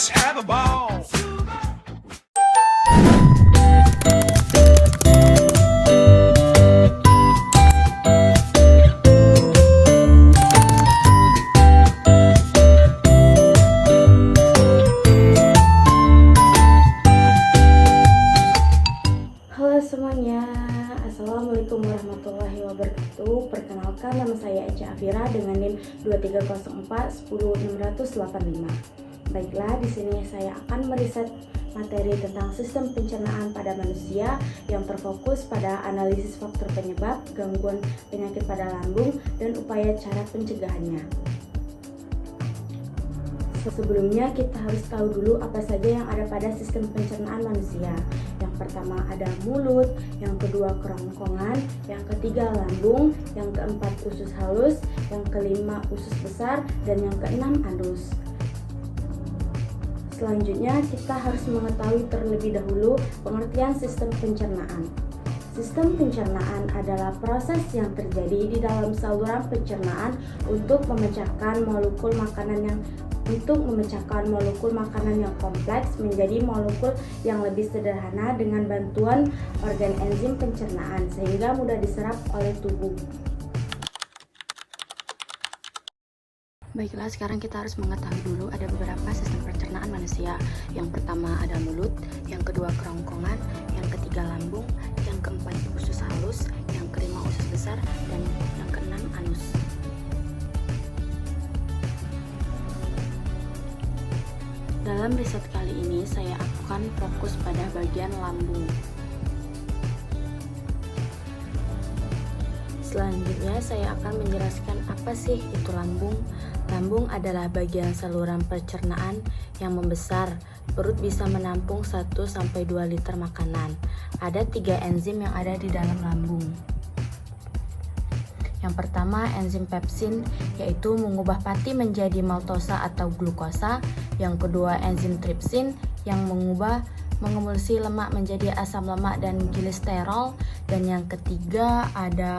Let's have a ball. Halo semuanya, Assalamualaikum warahmatullahi wabarakatuh. Perkenalkan, nama saya Echa Afira dengan NIM 2304 10685. Baiklah, di sini saya akan meriset materi tentang sistem pencernaan pada manusia yang terfokus pada analisis faktor penyebab gangguan penyakit pada lambung dan upaya cara pencegahannya. Sebelumnya kita harus tahu dulu apa saja yang ada pada sistem pencernaan manusia. Yang pertama ada mulut, yang kedua kerongkongan, yang ketiga lambung, yang keempat usus halus, yang kelima usus besar, dan yang keenam anus. Selanjutnya kita harus mengetahui terlebih dahulu pengertian sistem pencernaan. Sistem pencernaan adalah proses yang terjadi di dalam saluran pencernaan untuk memecahkan molekul makanan yang kompleks menjadi molekul yang lebih sederhana dengan bantuan organ enzim pencernaan sehingga mudah diserap oleh tubuh. Baiklah, sekarang kita harus mengetahui dulu ada beberapa sistem pencernaan manusia. Yang pertama ada mulut, yang kedua kerongkongan, yang ketiga lambung, yang keempat usus halus, yang kelima usus besar, dan yang keenam anus. Dalam riset kali ini saya akan fokus pada bagian lambung. Selanjutnya saya akan menjelaskan apa sih itu lambung. Lambung adalah bagian saluran pencernaan yang membesar. Perut bisa menampung 1-2 liter makanan. Ada 3 enzim yang ada di dalam lambung. Yang pertama enzim pepsin, yaitu mengubah pati menjadi maltosa atau glukosa. Yang kedua enzim tripsin yang mengemulsi lemak menjadi asam lemak dan gliserol. Dan yang ketiga ada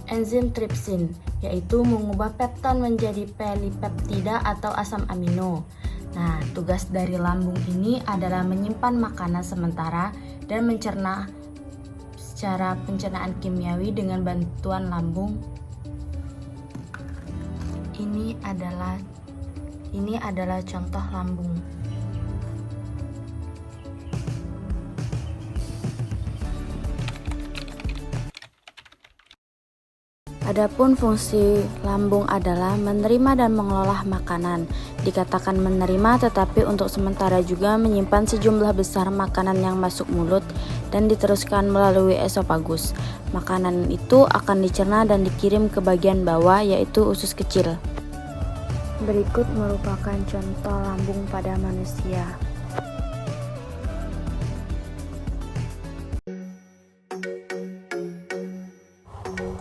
enzim tripsin, yaitu mengubah pepton menjadi polipeptida atau asam amino. Nah, tugas dari lambung ini adalah menyimpan makanan sementara dan mencerna secara pencernaan kimiawi dengan bantuan lambung. Ini adalah contoh lambung. Adapun fungsi lambung adalah menerima dan mengelola makanan. Dikatakan menerima tetapi untuk sementara juga menyimpan sejumlah besar makanan yang masuk mulut dan diteruskan melalui esofagus. Makanan itu akan dicerna dan dikirim ke bagian bawah, yaitu usus kecil. Berikut merupakan contoh lambung pada manusia.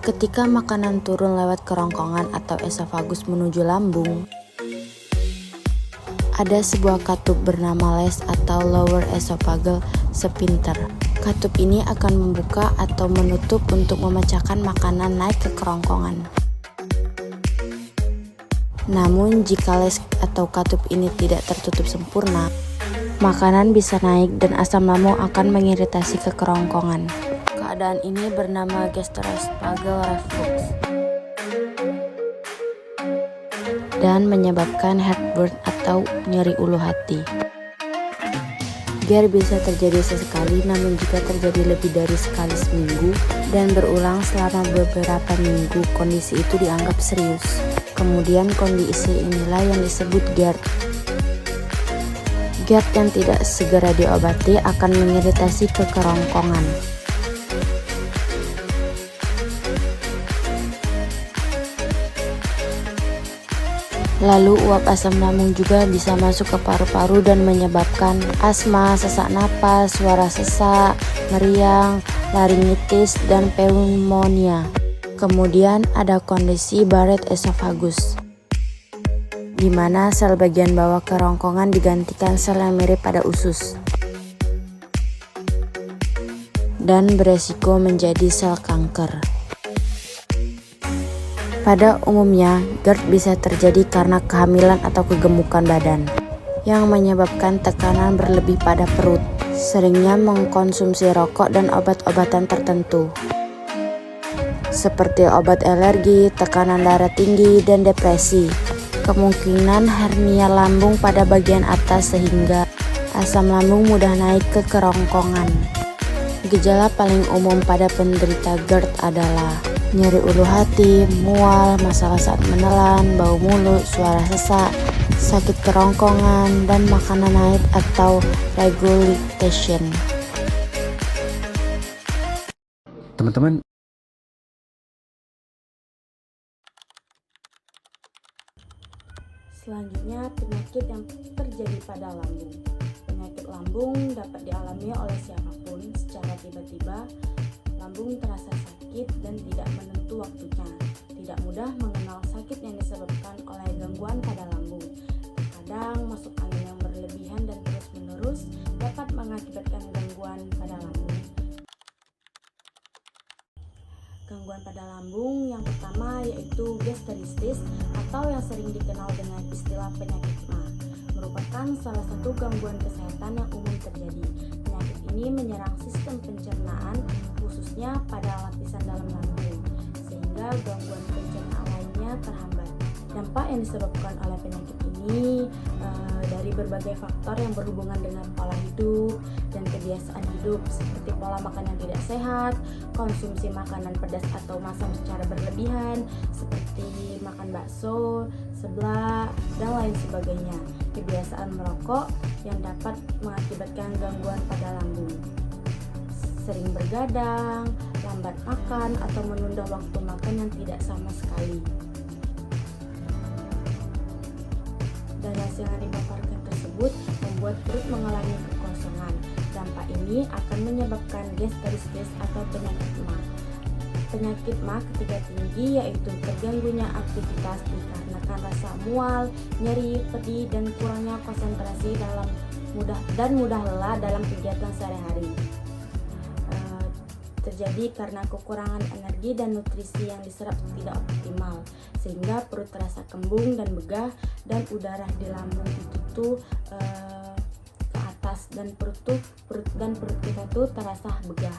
Ketika makanan turun lewat kerongkongan atau esofagus menuju lambung, ada sebuah katup bernama les atau lower esophageal sphincter. Katup ini akan membuka atau menutup untuk memecahkan makanan naik ke kerongkongan. Namun jika les atau katup ini tidak tertutup sempurna, makanan bisa naik dan asam lambung akan mengiritasi ke kerongkongan. Keadaan ini bernama gastroesophageal reflux dan menyebabkan heartburn atau nyeri ulu hati. GERD bisa terjadi sesekali, namun jika terjadi lebih dari sekali seminggu dan berulang selama beberapa minggu, kondisi itu dianggap serius. Kemudian kondisi inilah yang disebut GERD. GERD yang tidak segera diobati akan mengiritasi ke kerongkongan. Lalu uap asam lambung juga bisa masuk ke paru-paru dan menyebabkan asma, sesak napas, suara sesak, meriang, laringitis, dan pneumonia. Kemudian ada kondisi Barrett esophagus, di mana sel bagian bawah kerongkongan digantikan sel yang mirip pada usus dan beresiko menjadi sel kanker. Pada umumnya, GERD bisa terjadi karena kehamilan atau kegemukan badan yang menyebabkan tekanan berlebih pada perut, seringnya mengkonsumsi rokok dan obat-obatan tertentu, seperti obat alergi, tekanan darah tinggi, dan depresi. Kemungkinan hernia lambung pada bagian atas sehingga asam lambung mudah naik ke kerongkongan. Gejala paling umum pada penderita GERD adalah nyeri ulu hati, mual, masalah saat menelan, bau mulut, suara sesak, sakit kerongkongan, dan makanan naik atau regurgitation. Teman-teman, selanjutnya, penyakit yang terjadi pada lambung. Penyakit lambung dapat dialami oleh siapapun secara tiba-tiba. Lambung terasa sakit dan tidak menentu waktunya. Tidak mudah mengenal sakit yang disebabkan oleh gangguan pada lambung. Kadang masuk angin yang berlebihan dan terus-menerus dapat mengakibatkan gangguan pada lambung. Gangguan pada lambung yang pertama yaitu gasteritis atau yang sering dikenal dengan istilah penyakit MA, merupakan salah satu gangguan kesehatan yang umum terjadi. Penyakit ini menyerang sistem pencernaan khususnya pada lapisan dalam lambung, sehingga gangguan pencernaan lainnya terhambat. Dampak yang disebabkan oleh penyakit ini dari berbagai faktor yang berhubungan dengan pola hidup dan kebiasaan hidup, seperti pola makan yang tidak sehat, konsumsi makanan pedas atau masam secara berlebihan, seperti makan bakso, seblak, dan lain sebagainya. Kebiasaan merokok yang dapat mengakibatkan gangguan pada lambung. Sering bergadang, lambat makan, atau menunda waktu makan yang tidak sama sekali. Dari hasil yang dipaparkan tersebut membuat perut mengalami kekosongan. Dampak ini akan menyebabkan gasteritis atau penyakit MA. Penyakit MA ketika tinggi yaitu terganggunya aktivitas dikarenakan rasa mual, nyeri, pedih, dan kurangnya konsentrasi mudah lelah dalam kegiatan sehari-hari. Terjadi karena kekurangan energi dan nutrisi yang diserap tidak optimal, sehingga perut terasa kembung dan begah, dan udara di lambung itu tuh ke atas, dan perut kita tuh terasa begah.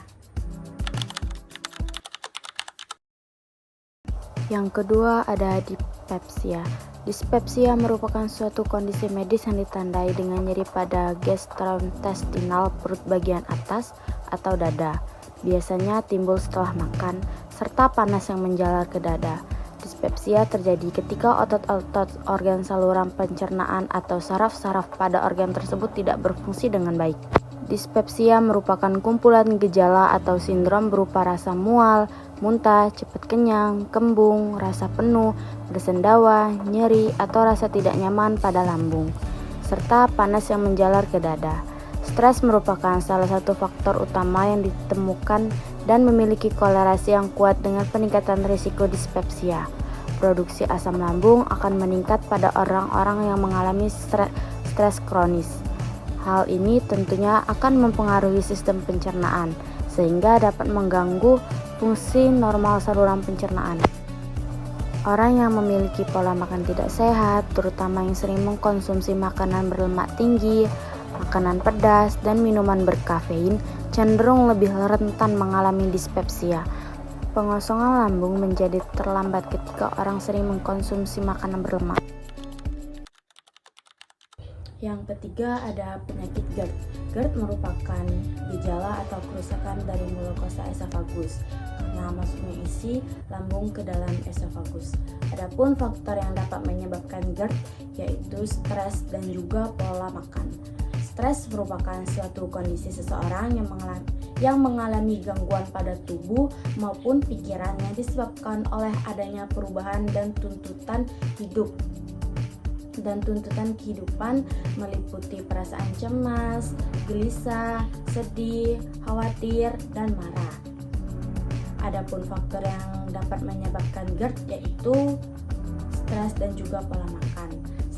Yang kedua ada dispepsia. Dispepsia merupakan suatu kondisi medis yang ditandai dengan nyeri pada gastrointestinal perut bagian atas atau dada. Biasanya timbul setelah makan, serta panas yang menjalar ke dada. Dispepsia terjadi ketika otot-otot organ saluran pencernaan atau saraf-saraf pada organ tersebut tidak berfungsi dengan baik. Dispepsia merupakan kumpulan gejala atau sindrom berupa rasa mual, muntah, cepat kenyang, kembung, rasa penuh, bersendawa, nyeri, atau rasa tidak nyaman pada lambung, serta panas yang menjalar ke dada. Stres merupakan salah satu faktor utama yang ditemukan dan memiliki kolerasi yang kuat dengan peningkatan risiko dispepsia. Produksi asam lambung akan meningkat pada orang-orang yang mengalami stres kronis. Hal ini tentunya akan mempengaruhi sistem pencernaan, sehingga dapat mengganggu fungsi normal saluran pencernaan. Orang yang memiliki pola makan tidak sehat, terutama yang sering mengkonsumsi makanan berlemak tinggi, makanan pedas, dan minuman berkafein, cenderung lebih rentan mengalami dispepsia. Pengosongan lambung menjadi terlambat ketika orang sering mengkonsumsi makanan berlemak. Yang ketiga ada penyakit GERD. GERD merupakan gejala atau kerusakan dari mukosa esofagus karena masuknya isi lambung ke dalam esofagus. Adapun faktor yang dapat menyebabkan GERD yaitu stres dan juga pola makan. Stres merupakan suatu kondisi seseorang yang mengalami gangguan pada tubuh maupun pikiran yang disebabkan oleh adanya perubahan dan tuntutan kehidupan meliputi perasaan cemas, gelisah, sedih, khawatir, dan marah. Adapun faktor yang dapat menyebabkan GERD yaitu stres dan juga pola makan.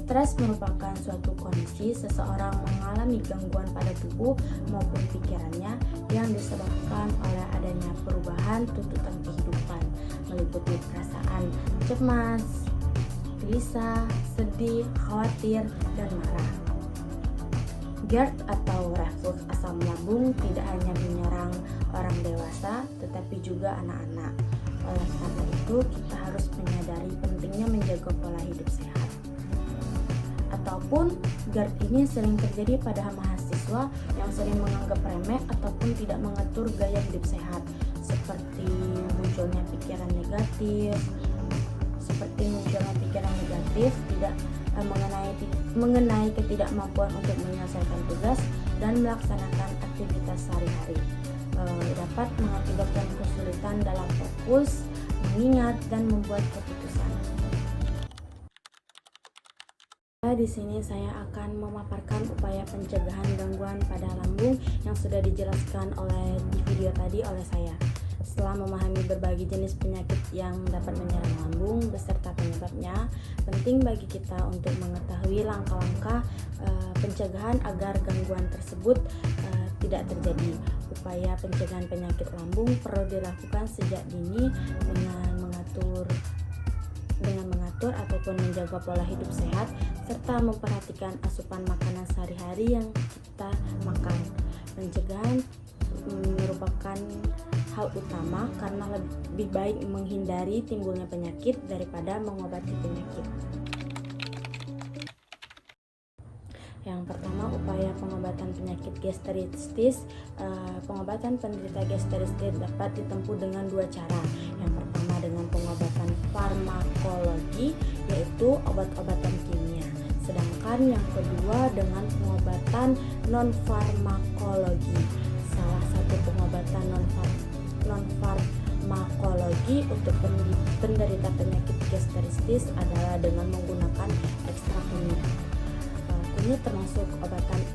Stres merupakan suatu kondisi seseorang mengalami gangguan pada tubuh maupun pikirannya yang disebabkan oleh adanya perubahan tuntutan kehidupan, meliputi perasaan cemas, gelisah, sedih, khawatir, dan marah. GERD atau reflux asam lambung tidak hanya menyerang orang dewasa, tetapi juga anak-anak. Oleh karena itu, kita harus menyadari pentingnya menjaga pola hidup sehat. Ataupun GERD ini sering terjadi pada mahasiswa yang sering menganggap remeh ataupun tidak mengatur gaya hidup sehat, seperti munculnya pikiran negatif, tidak mengenai ketidakmampuan untuk menyelesaikan tugas dan melaksanakan aktivitas sehari-hari. Dapat mengakibatkan kesulitan dalam fokus, mengingat, dan membuat keputusan. Di sini saya akan memaparkan upaya pencegahan gangguan pada lambung yang sudah dijelaskan di video tadi oleh saya. Setelah memahami berbagai jenis penyakit yang dapat menyerang lambung beserta penyebabnya, penting bagi kita untuk mengetahui langkah-langkah pencegahan agar gangguan tersebut tidak terjadi. Upaya pencegahan penyakit lambung perlu dilakukan sejak dini dengan mengatur ataupun menjaga pola hidup sehat serta memperhatikan asupan makanan sehari-hari yang kita makan. Pencegahan merupakan hal utama karena lebih baik menghindari timbulnya penyakit daripada mengobati penyakit. Yang pertama, upaya pengobatan penyakit gastritis. Pengobatan penderita gastritis dapat ditempuh dengan dua cara. Yang pertama dengan pengobatan farmakologi, yaitu obat-obatan kimia. Sedangkan yang kedua dengan pengobatan non-farmakologi. Salah satu pengobatan non-farmakologi untuk penderita penyakit gastritis adalah dengan menggunakan ekstrak kunyit. Kunyit termasuk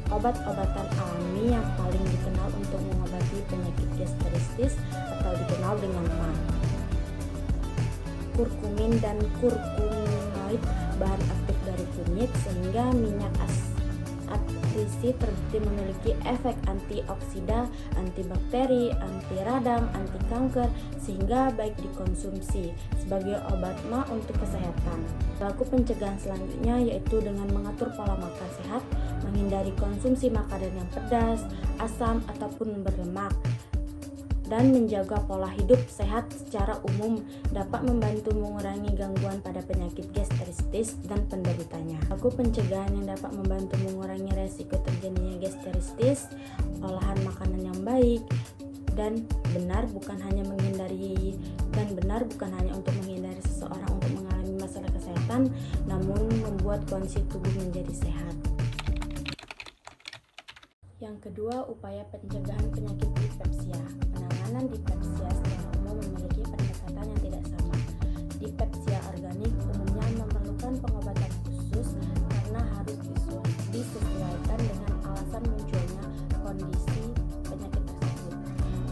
obat-obatan alami yang paling dikenal untuk mengobati penyakit gastritis atau dikenal dengan MA. Kurkumin dan kurkuminoid bahan aktif dari kunyit, sehingga minyak atrisi terbukti memiliki efek antioksida, antibakteri, anti radang, anti kanker, sehingga baik dikonsumsi sebagai obat MA untuk kesehatan. Pelaku pencegahan selanjutnya yaitu dengan mengatur pola makan sehat, menghindari konsumsi makanan yang pedas, asam ataupun berlemak, dan menjaga pola hidup sehat secara umum dapat membantu mengurangi gangguan pada penyakit gastritis dan penderitanya. Pelaku pencegahan yang dapat membantu mengurangi resiko terjadinya gastritis, olahan makanan yang baik dan benar bukan hanya untuk menghindari seseorang untuk mengalami masalah kesehatan, namun membuat kondisi tubuh menjadi sehat. Yang kedua, upaya pencegahan penyakit dispepsia. Penanganan dispepsia secara umum memiliki pendekatan yang tidak sama. Dispepsia organik umumnya memerlukan pengobatan khusus karena harus disesuaikan dengan alasan munculnya kondisi penyakit tersebut.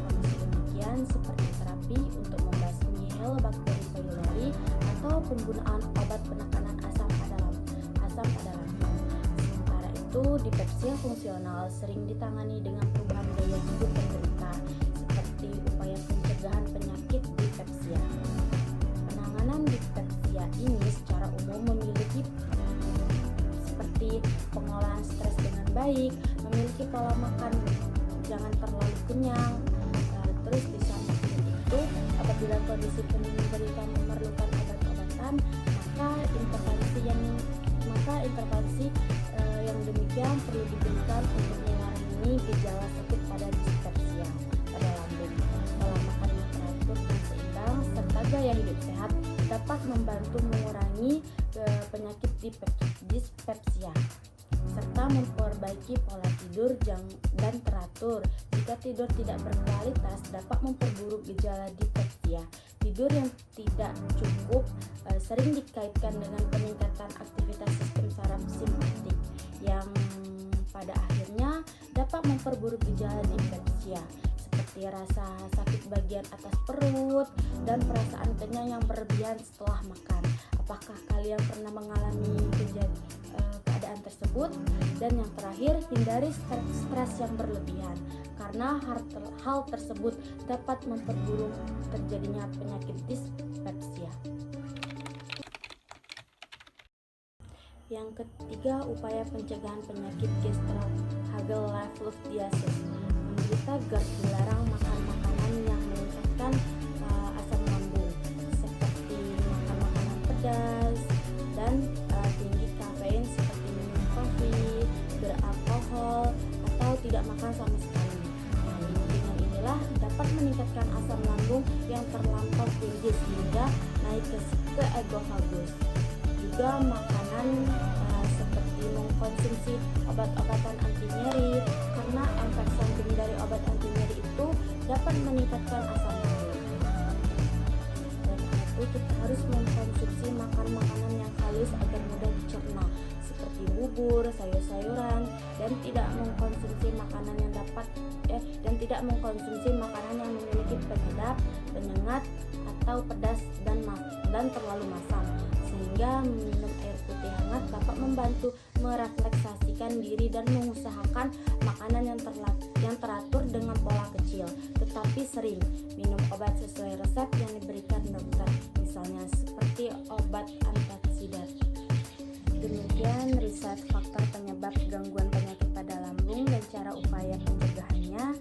Kondisi demikian seperti terapi untuk membasmi Helicobacter pylori atau penggunaan obat penekanan asam pada lambung. Sementara itu, dispepsia fungsional sering ditangani dengan perubahan gaya hidup penderita, seperti upaya pencegahan penyakit dispepsia. Penanganan dispepsia ini secara umum memiliki seperti pengolahan stres dengan baik, memiliki pola makan jangan terlalu kenyang. Terus di samping itu, apabila kondisi penderita memerlukan obat-obatan, maka intervensi yang demikian perlu diberikan untuk mengurangi gejala sakit pada dispepsia pada lambung. Pola makan yang teratur dan seimbang serta gaya hidup sehat dapat membantu mengurangi penyakit dispepsia serta memperbaiki pola tidur dan teratur. Jika tidur tidak berkualitas dapat memperburuk gejala dispepsia. Tidur yang tidak cukup sering dikaitkan dengan peningkatan aktivitas sistem saraf simpatik yang pada akhirnya dapat memperburuk gejala dispepsia seperti rasa sakit bagian atas perut dan perasaan kenyang yang berlebihan setelah makan. Apakah kalian pernah mengalami keadaan tersebut? Dan yang terakhir, hindari stres yang berlebihan, karena hal tersebut dapat memperburuk terjadinya penyakit dispepsia. Yang ketiga, upaya pencegahan penyakit Gastro-Hagelifludiasis. Menderita GERD dilarang makan makanan yang meningkatkan asam lambung, seperti makan makanan pedas dan tinggi kafein seperti minum kopi, beralkohol, atau tidak makan sama sekali. Nah, dengan inilah dapat meningkatkan asam lambung yang terlampau tinggi sehingga naik ke egofagus. Juga makanan seperti mengkonsumsi obat-obatan anti nyeri, karena efek samping dari obat anti nyeri itu dapat meningkatkan asam lambung. Dan itu kita harus mengkonsumsi makanan yang halus agar mudah dicerna, seperti bubur, sayur-sayuran, dan tidak mengkonsumsi makanan yang memiliki penyedap, penyengat, atau pedas dan terlalu masam. Sehingga minum air putih hangat dapat membantu merefleksasikan diri dan mengusahakan makanan yang teratur dengan pola kecil, tetapi sering minum obat sesuai resep yang diberikan dokter, misalnya seperti obat antasidar. Demikian riset faktor penyebab gangguan penyakit pada lambung dan cara upaya pencegahannya.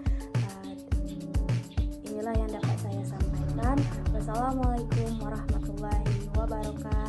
Inilah yang dapat saya sampaikan. Wassalamualaikum warahmatullahi wabarakatuh.